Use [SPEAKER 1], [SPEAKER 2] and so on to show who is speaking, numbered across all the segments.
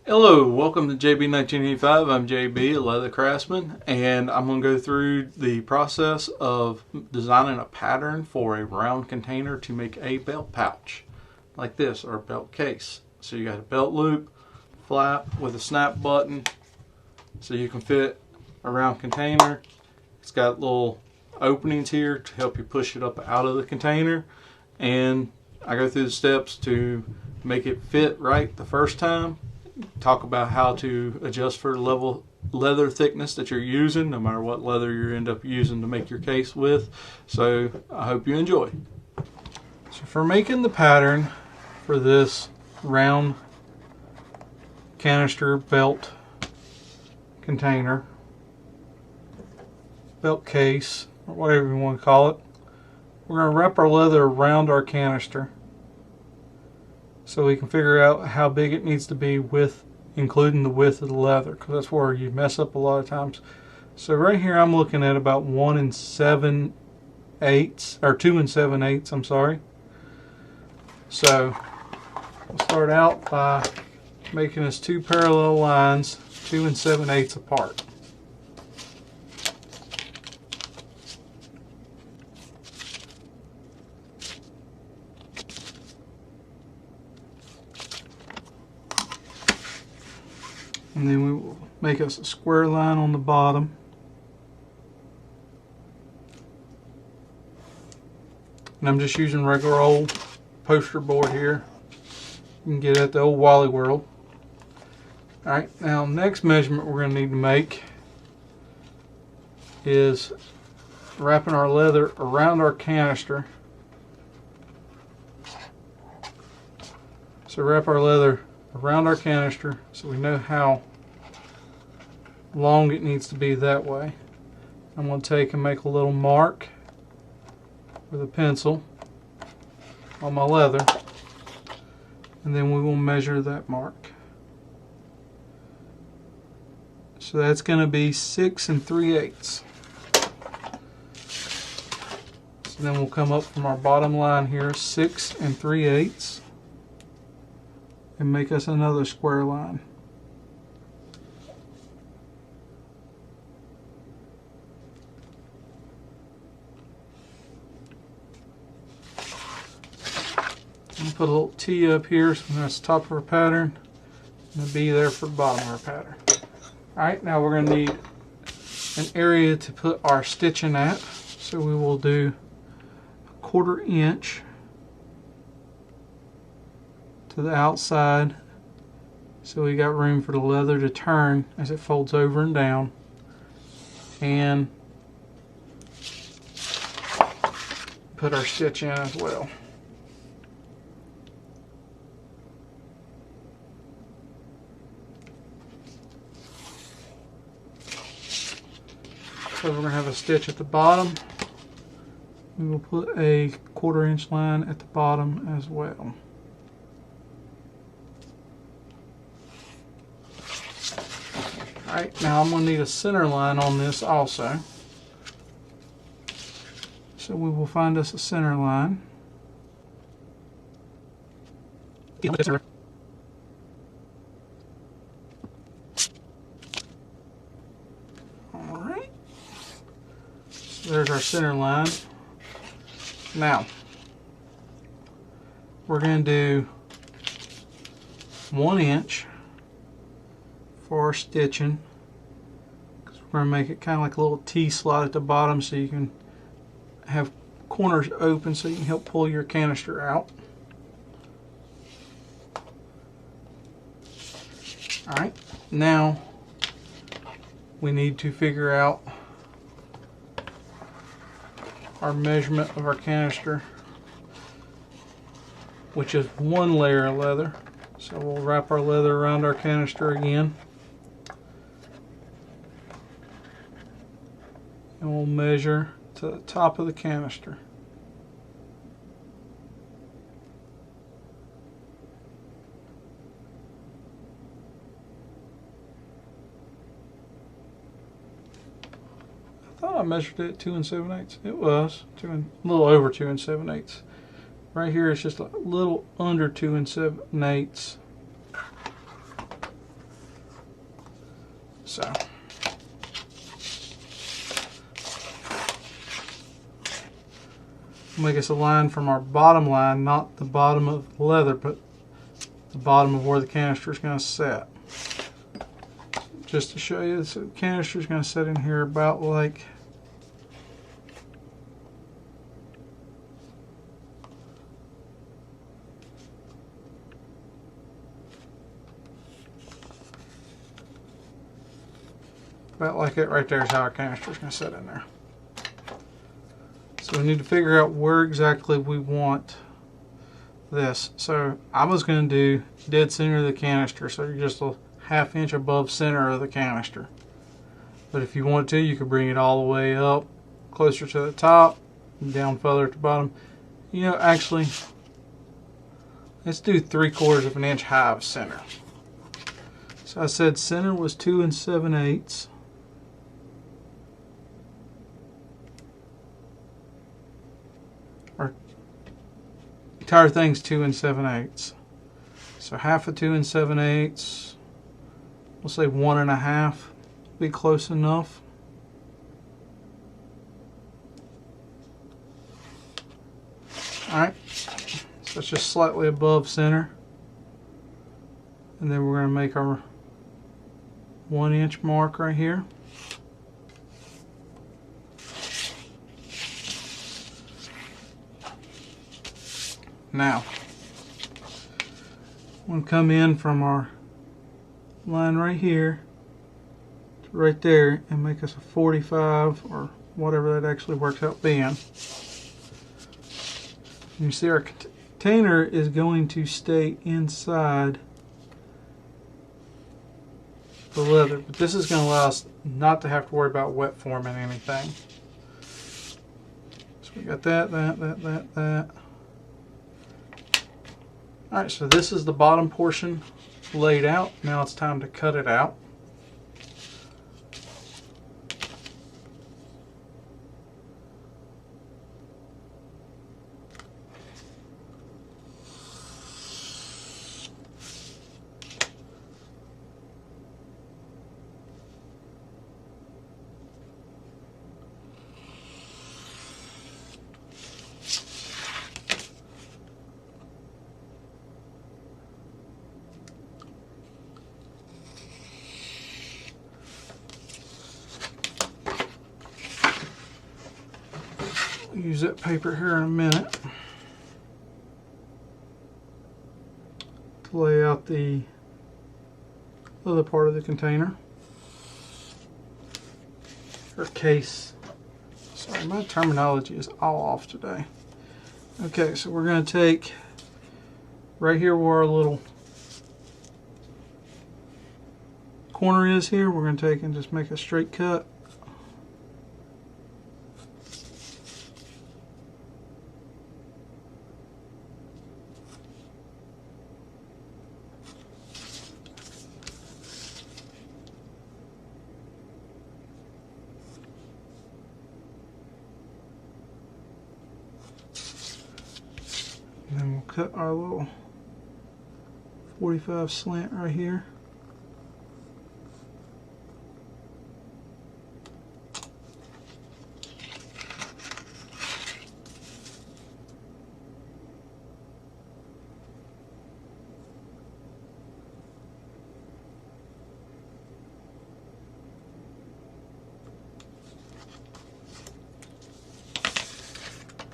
[SPEAKER 1] Hello, welcome to JB1985. I'm JB, a leather craftsman, and I'm going to go through the process of designing a pattern for a round container to make a belt pouch like this, or a belt case. So you got a belt loop, flap with a snap button so you can fit a round container. It's got little openings here to help you push it up out of the container, and I go through the steps to make it fit right the first time. Talk about how to adjust for the leather thickness that you're using, no matter what leather you end up using to make your case with. So I hope you enjoy. So for making the pattern for this round canister belt container, belt case, or whatever you want to call it, we're going to wrap our leather around our canister so we can figure out how big it needs to be, with including the width of the leather, because that's where you mess up a lot of times. So right here I'm looking at about 1 7/8, or 2 7/8, I'm sorry. So we'll start out by making us two parallel lines 2 7/8 apart. And then we will make us a square line on the bottom. And I'm just using regular old poster board here. You can get it at the old Wally World. Alright, now next measurement we're going to need to make is wrapping our leather around our canister. So wrap our leather around our canister so we know how long it needs to be that way. I'm going to take and make a little mark with a pencil on my leather, and then we will measure that mark. So that's going to be 6 3/8. So then we'll come up from our bottom line here, 6 3/8, and make us another square line. I'll put a little T up here, so that's the top of our pattern, and a B there for the bottom of our pattern. Alright, now we're going to need an area to put our stitching at, so we will do a 1/4 inch to the outside, so we got room for the leather to turn as it folds over and down, and put our stitch in as well. So we're going to have a stitch at the bottom. We will put a 1/4 inch line at the bottom as well. Alright, now I'm going to need a center line on this also. So we will find us a center line. Alright. So there's our center line. Now, we're going to do 1 inch for our stitching, because we're going to make it kind of like a little T slot at the bottom so you can have corners open so you can help pull your canister out. Alright, now we need to figure out our measurement of our canister, which is 1 layer of leather. So we'll wrap our leather around our canister again, and we'll measure to the top of the canister. I thought I measured it at 2 7/8. It was a little over 2 7/8. Right here it's just a little under 2 7/8. So make us a line from our bottom line, not the bottom of the leather, but the bottom of where the canister is going to set. Just to show you, the canister is going to set in here about like it right there is how our canister is going to set in there. So we need to figure out where exactly we want this. So I was going to do dead center of the canister, so you're just a ½ inch above center of the canister. But if you want to, you could bring it all the way up closer to the top and down further to the bottom. You know, actually, let's do 3/4 of an inch high of center. So I said center was 2 7/8. Or entire thing's 2 7/8. So half of 2 7/8. We'll say 1 1/2. Be close enough. Alright, so it's just slightly above center. And then we're going to make our 1 inch mark right here. Now, I'm going to come in from our line right here to right there and make us a 45 or whatever that actually works out being. You see our container is going to stay inside the leather, but this is going to allow us not to have to worry about wet forming anything. So we got that. Alright, so this is the bottom portion laid out. Now it's time to cut it out. Use that paper here in a minute to lay out the other part of the container or case. Sorry, my terminology is all off today. Okay, so we're going to take right here where our little corner is here, we're going to take and just make a straight cut. And then we'll cut our little 45 slant right here.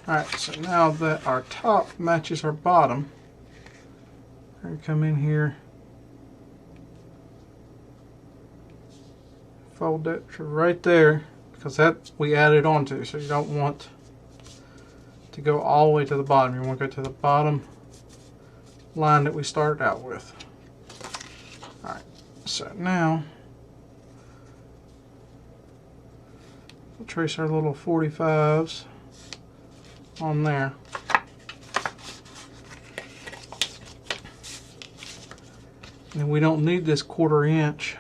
[SPEAKER 1] Alright, so now that our top matches our bottom, we're going to come in here, fold that to right there, because that we added onto, so you don't want to go all the way to the bottom. You want to go to the bottom line that we started out with. Alright, so now we'll trace our little 45s on there. And we don't need this 1/4 inch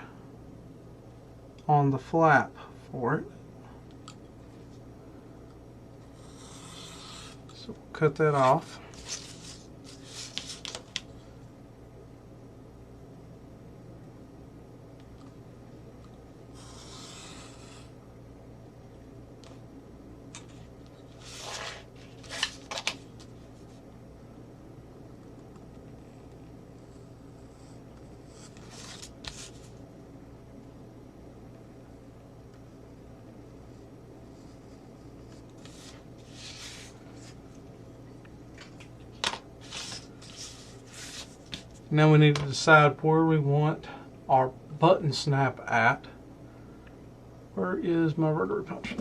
[SPEAKER 1] on the flap for it. So we'll cut that off. Now we need to decide where we want our button snap at. Where is my rotary punch?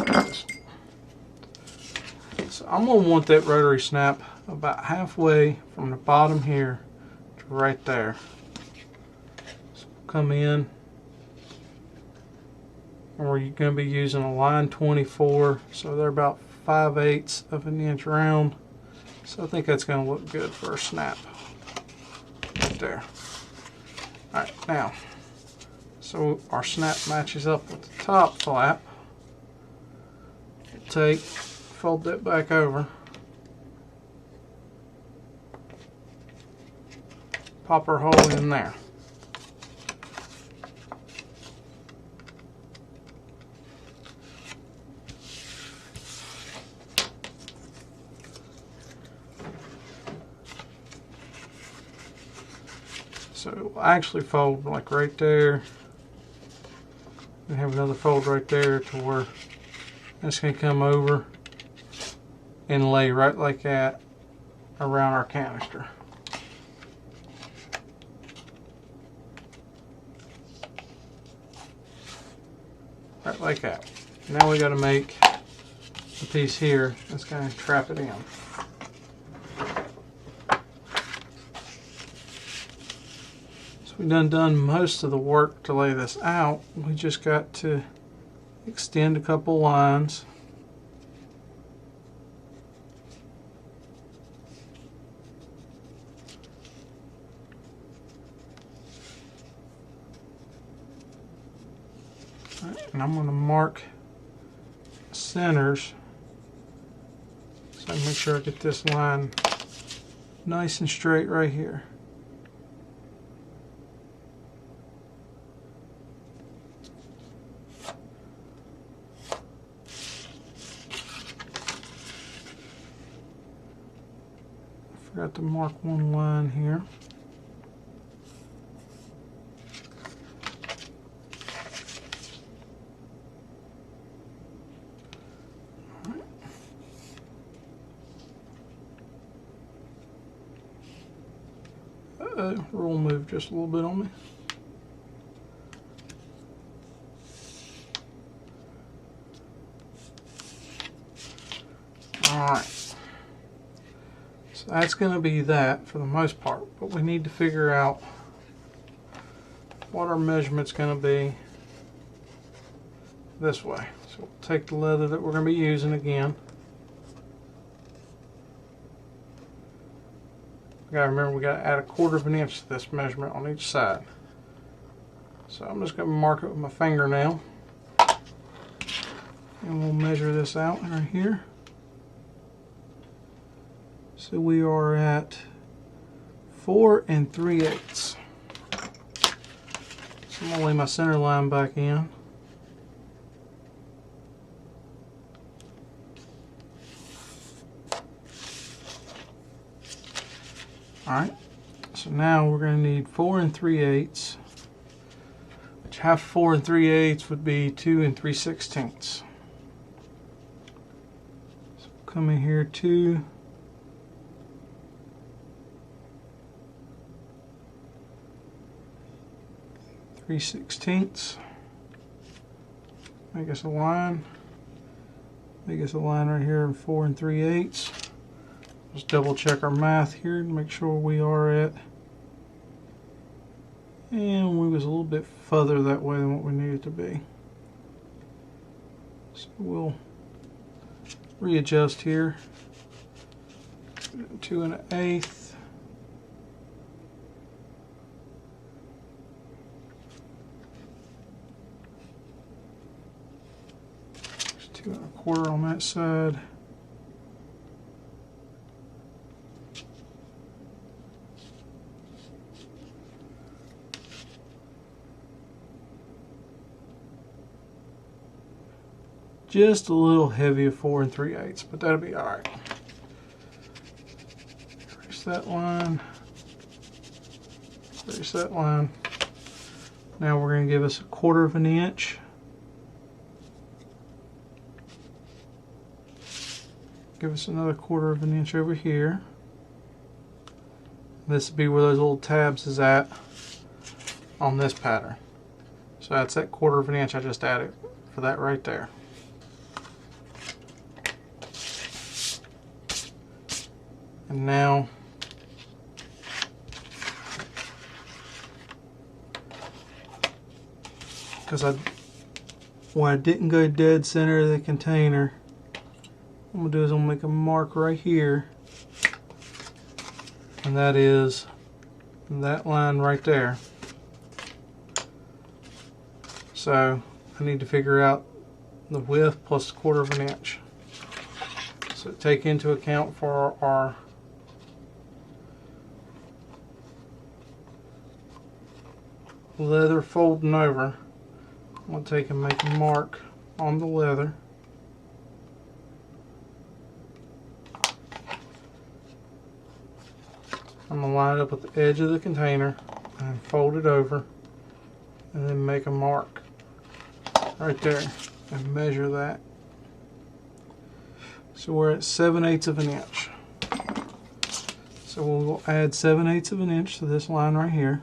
[SPEAKER 1] So I'm going to want that rotary snap about halfway from the bottom here to right there. So come in, and we're going to be using a line 24, so they're about 5/8 of an inch round. So I think that's going to look good for a snap right there. Alright, now, so our snap matches up with the top flap. We'll fold that back over, pop our hole in there. So it will actually fold like right there. We have another fold right there to where it's going to come over and lay right like that around our canister. Right like that. Now we got to make the piece here that's going to trap it in. So we've done most of the work to lay this out. We just got to extend a couple lines. And I'm going to mark centers so I make sure I get this line nice and straight right here. I forgot to mark one line here. Rule moved just a little bit on me. Alright. So that's going to be that for the most part, but we need to figure out what our measurement's going to be this way. So we'll take the leather that we're going to be using again. We gotta remember we gotta add 1/4 of an inch to this measurement on each side. So I'm just gonna mark it with my fingernail, and we'll measure this out right here. So we are at 4 3/8. So I'm gonna lay my center line back in. Alright, so now we're going to need 4 3/8, which half 4 3/8 would be 2 3/16. So come in here 2 3/16. Make us a line. Make us a line right here in 4 3/8. Just double check our math here to make sure we are at, and we was a little bit further that way than what we needed to be. So we'll readjust here. 2 1/8. There's 2 1/4 on that side. Just a little heavy of 4 3/8, but that'll be all right. Trace that line. Trace that line. Now we're going to give us 1/4 of an inch. Give us another 1/4 of an inch over here. This would be where those little tabs is at on this pattern. So that's that 1/4 of an inch I just added for that right there. And now when I didn't go dead center of the container, what I'm gonna do is I'm gonna make a mark right here, and that is that line right there. So I need to figure out the width plus 1/4 of an inch. So take into account for our leather folding over. I'm going to take and make a mark on the leather. I'm going to line it up with the edge of the container and fold it over, and then make a mark right there and measure that. So we're at 7/8 of an inch. So we'll add 7/8 of an inch to this line right here.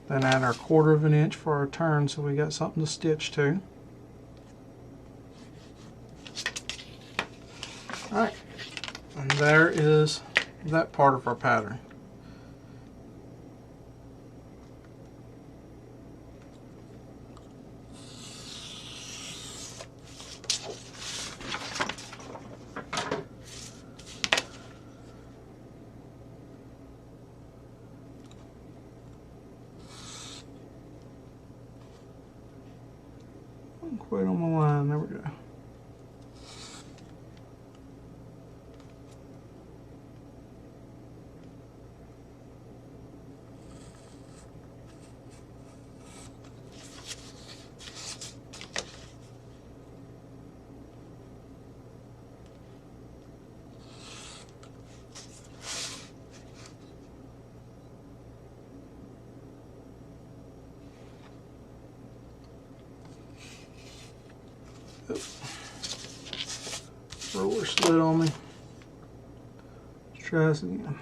[SPEAKER 1] Then add our 1/4 of an inch for our turn, so we got something to stitch to. Alright, and there is that part of our pattern. Quite on the line, there we go. Roller slid on me. Let's try this again.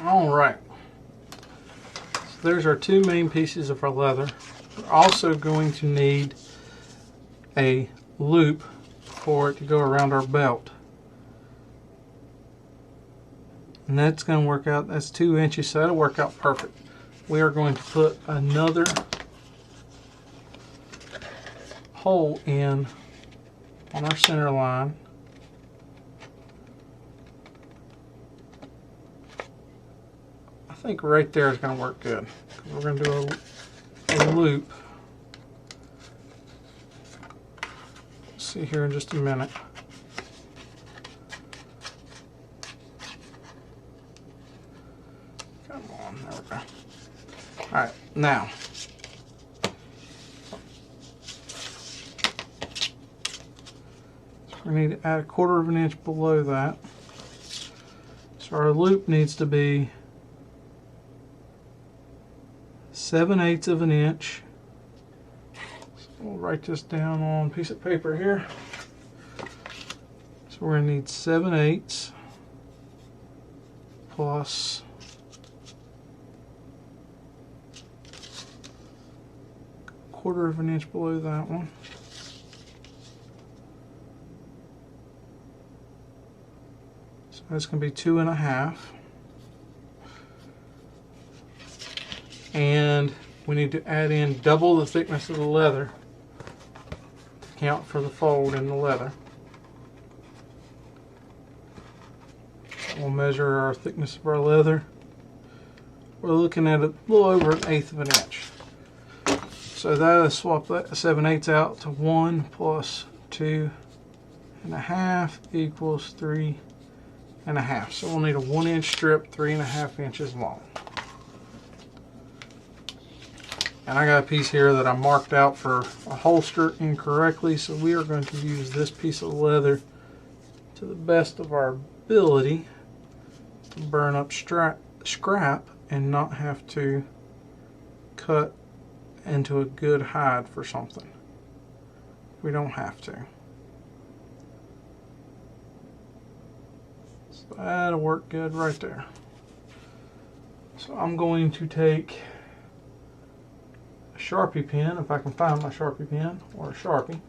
[SPEAKER 1] Alright, so there's our two main pieces of our leather. We're also going to need a loop for it to go around our belt. And that's going to work out, that's 2 inches, so that'll work out perfect. We are going to put another hole in on our center line. I think right there is going to work good. We're going to do a loop. See here in just a minute. Come on, there we go. Alright, now we need to add a 1/4 of an inch below that. So our loop needs to be 7/8 of an inch. So we'll write this down on a piece of paper here. So we're going to need 7/8 plus 1/4 of an inch below that one. So that's going to be 2 1/2. And we need to add in double the thickness of the leather to count for the fold in the leather. We'll measure our thickness of our leather. We're looking at a little over 1/8 of an inch. So that'll swap that 7/8 out to 1 plus 2.5 equals 3.5. So we'll need a 1-inch strip, 3.5 inches long. And I got a piece here that I marked out for a holster incorrectly, so we are going to use this piece of leather to the best of our ability to burn up scrap and not have to cut into a good hide for something. We don't have to. So that'll work good right there. So I'm going to take a Sharpie pen, if I can find my Sharpie pen, or a Sharpie.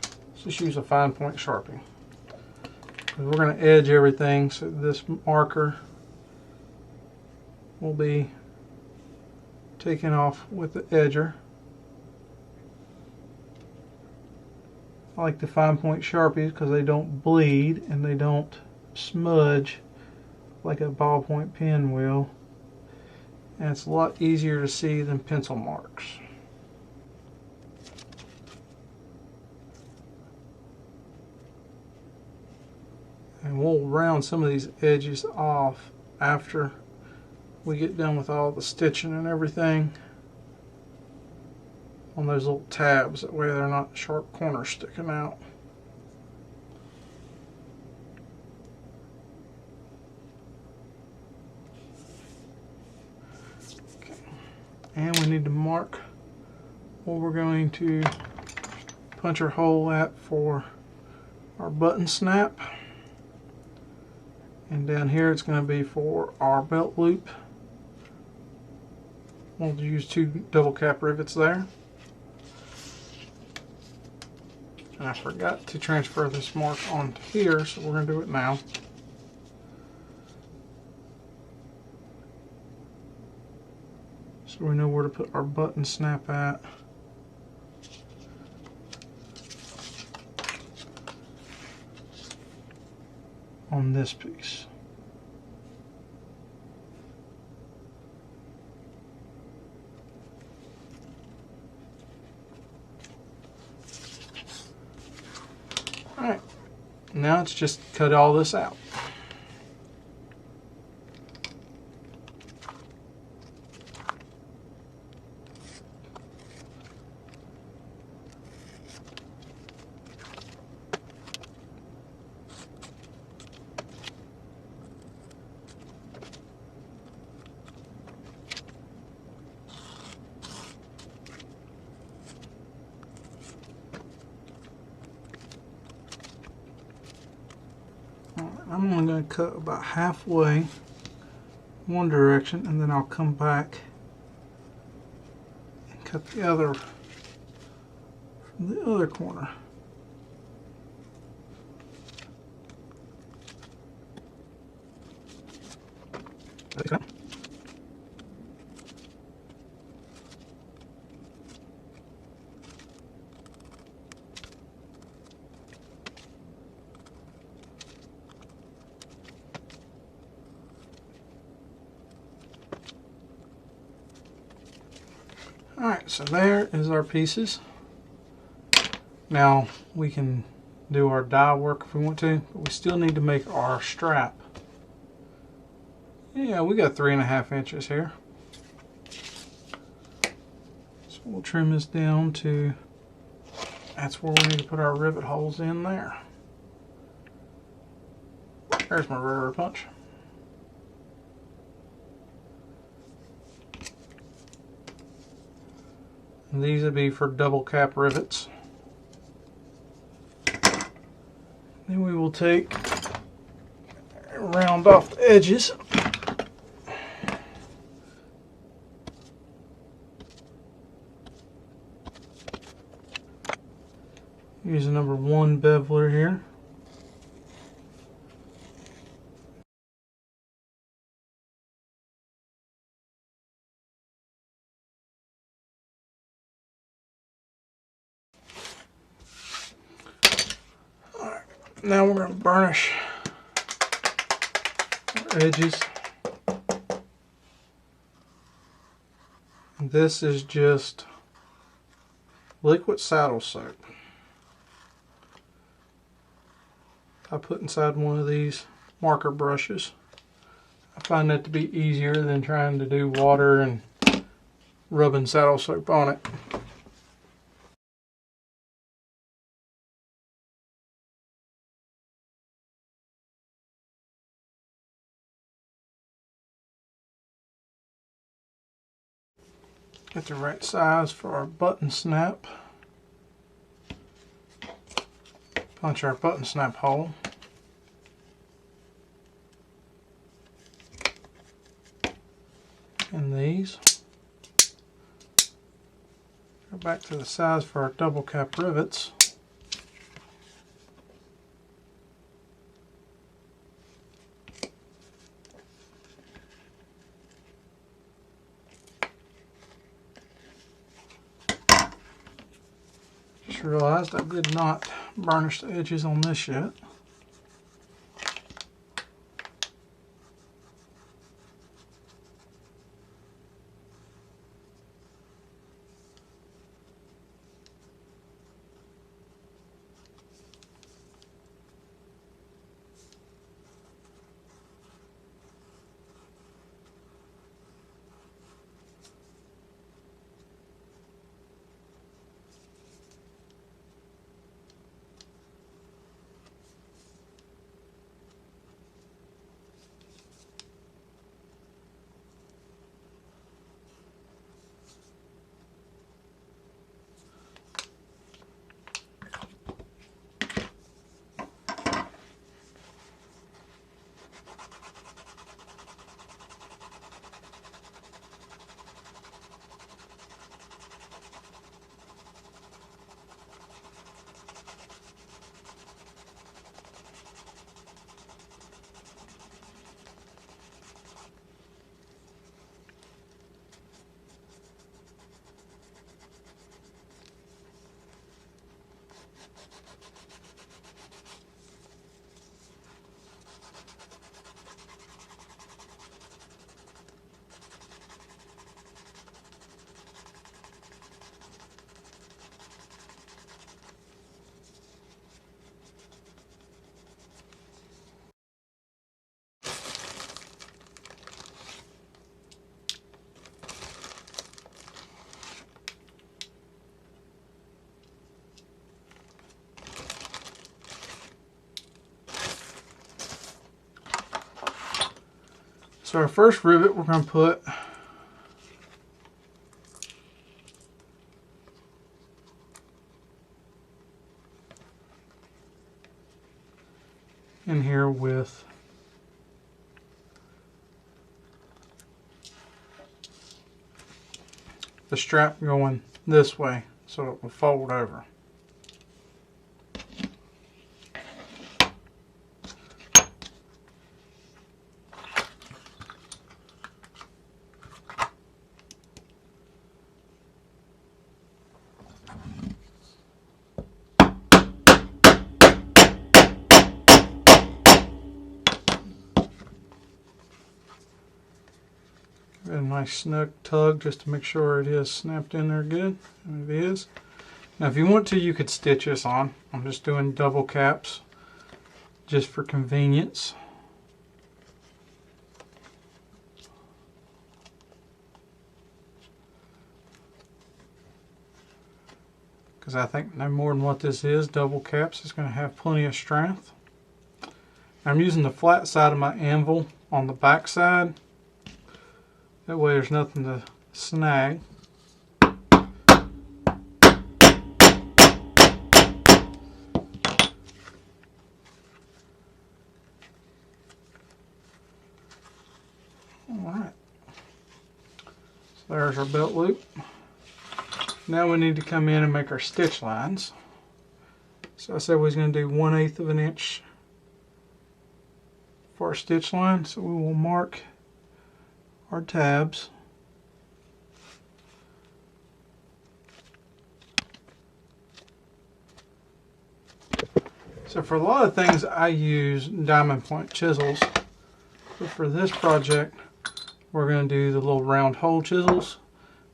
[SPEAKER 1] Let's just use a fine point Sharpie. We're going to edge everything, so this marker will be taken off with the edger. I like the fine point Sharpies because they don't bleed and they don't smudge like a ballpoint pen will, and it's a lot easier to see than pencil marks. And we'll round some of these edges off after we get done with all the stitching and everything on those little tabs. That way they're not sharp corners sticking out. Okay. And we need to mark where we're going to punch our hole at for our button snap. And down here it's going to be for our belt loop. We'll use 2 double cap rivets there. And I forgot to transfer this mark onto here, so we're going to do it now. So we know where to put our button snap at. On this piece. Alright, now let's just cut all this out. I'm only going to cut about halfway one direction, and then I'll come back and cut the other from the other corner. Okay. Alright, so there is our pieces. Now we can do our die work if we want to, but we still need to make our strap. Yeah, we got 3.5 inches here. So we'll trim this down to, that's where we need to put our rivet holes in there. There's my rubber punch. And these would be for double cap rivets. Then we will take, round off the edges. Use a number 1 beveler here. Now we're going to burnish our edges. This is just liquid saddle soap. I put inside one of these marker brushes. I find that to be easier than trying to do water and rubbing saddle soap on it. Get the right size for our button snap. Punch our button snap hole. In these. Go back to the size for our double cap rivets. Just realized I did not burnish the edges on this yet. So our first rivet we're going to put in here with the strap going this way so it will fold over. A nice snug tug just to make sure it is snapped in there good, and it is. Now if you want to, you could stitch this on. I'm just doing double caps just for convenience. Because I think no more than what this is, double caps, is going to have plenty of strength. I'm using the flat side of my anvil on the back side. That way there's nothing to snag. Alright. So there's our belt loop. Now we need to come in and make our stitch lines. So I said we was going to do 1/8 of an inch for our stitch line. So we will mark our tabs.
[SPEAKER 2] So for a lot of things I use diamond point chisels, but for this project we're going to do the little round hole chisels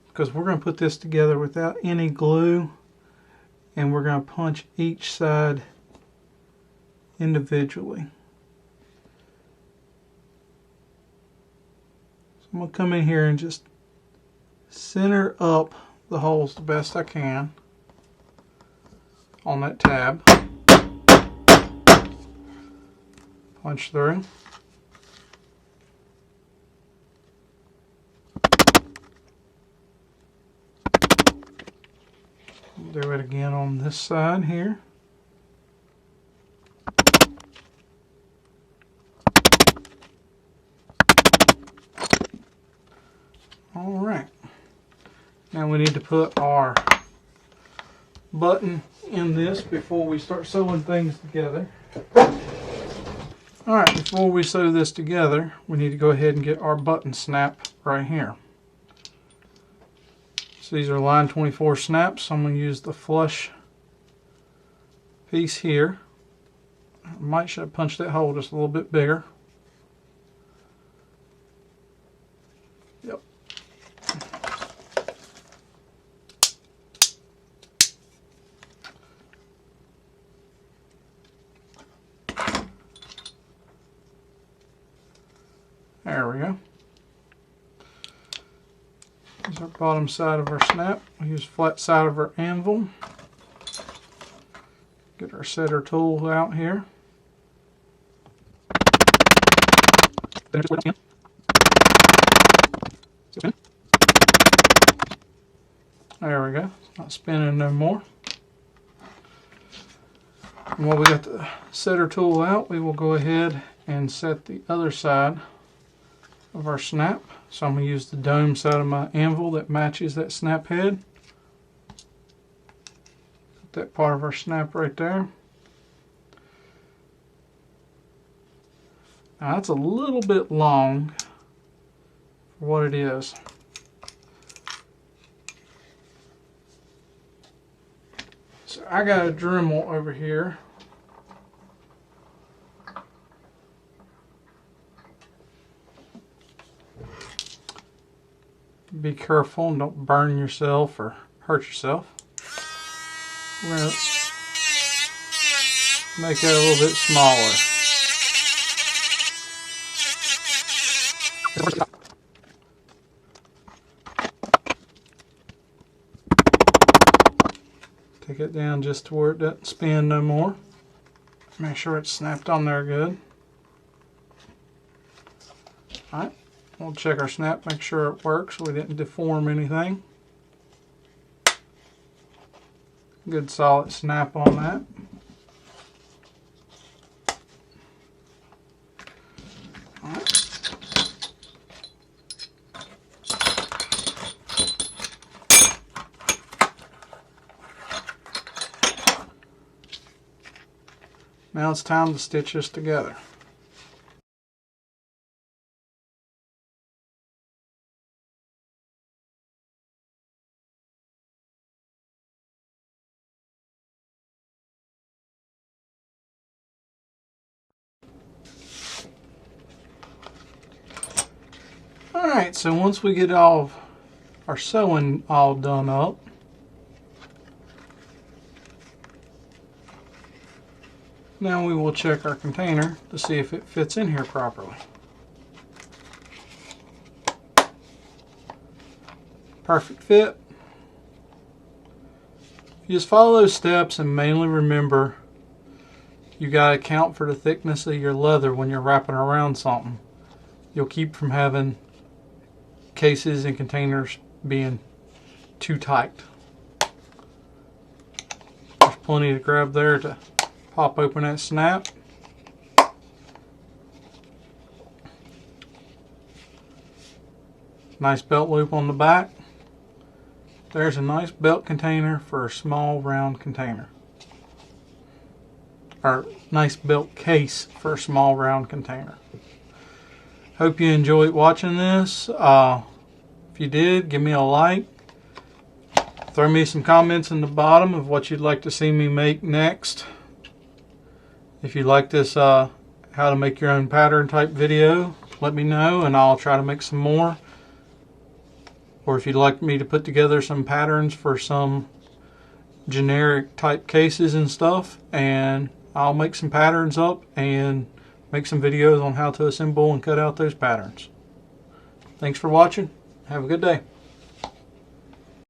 [SPEAKER 2] because we're going to put this together without any glue, and we're going to punch each side individually. So I'm going to come in here and just center up the holes the best I can on that tab. Punch through. Do it again on this side here. Alright. Now we need to put our button in this before we start sewing things together. Alright, before we sew this together, we need to go ahead and get our button snap right here. So these are line 24 snaps. So I'm going to use the flush piece here. I might should have punched that hole just a little bit bigger. Yep. There we go. Here's our bottom side of our snap. We use flat side of our anvil. Get our setter tool out here. There we go. It's not spinning no more. And while we got the setter tool out, we will go ahead and set the other side of our snap. So I'm going to use the dome side of my anvil that matches that snap head. Put that part of our snap right there. Now that's a little bit long for what it is. So I got a Dremel over here. Be careful and don't burn yourself or hurt yourself. We're going to make it a little bit smaller. Take it down just to where it doesn't spin no more. Make sure it's snapped on there good. Alright. We'll check our snap, make sure it works so we didn't deform anything. Good solid snap on that. All right. Now it's time to stitch this together. Alright, so once we get all of our sewing all done up, now we will check our container to see if it fits in here properly. Perfect fit. You just follow those steps and mainly remember you got to account for the thickness of your leather when you're wrapping around something. You'll keep from having cases and containers being too tight. There's plenty to grab there to pop open that snap. Nice belt loop on the back. There's a nice belt container for a small round container. Or nice belt case for a small round container. Hope you enjoyed watching this. If you did, give me a like. Throw me some comments in the bottom of what you'd like to see me make next. If you like this how to make your own pattern type video, let me know and I'll try to make some more. Or if you'd like me to put together some patterns for some generic type cases and stuff, and I'll make some patterns up and make some videos on how to assemble and cut out those patterns. Thanks for watching. Have a good day.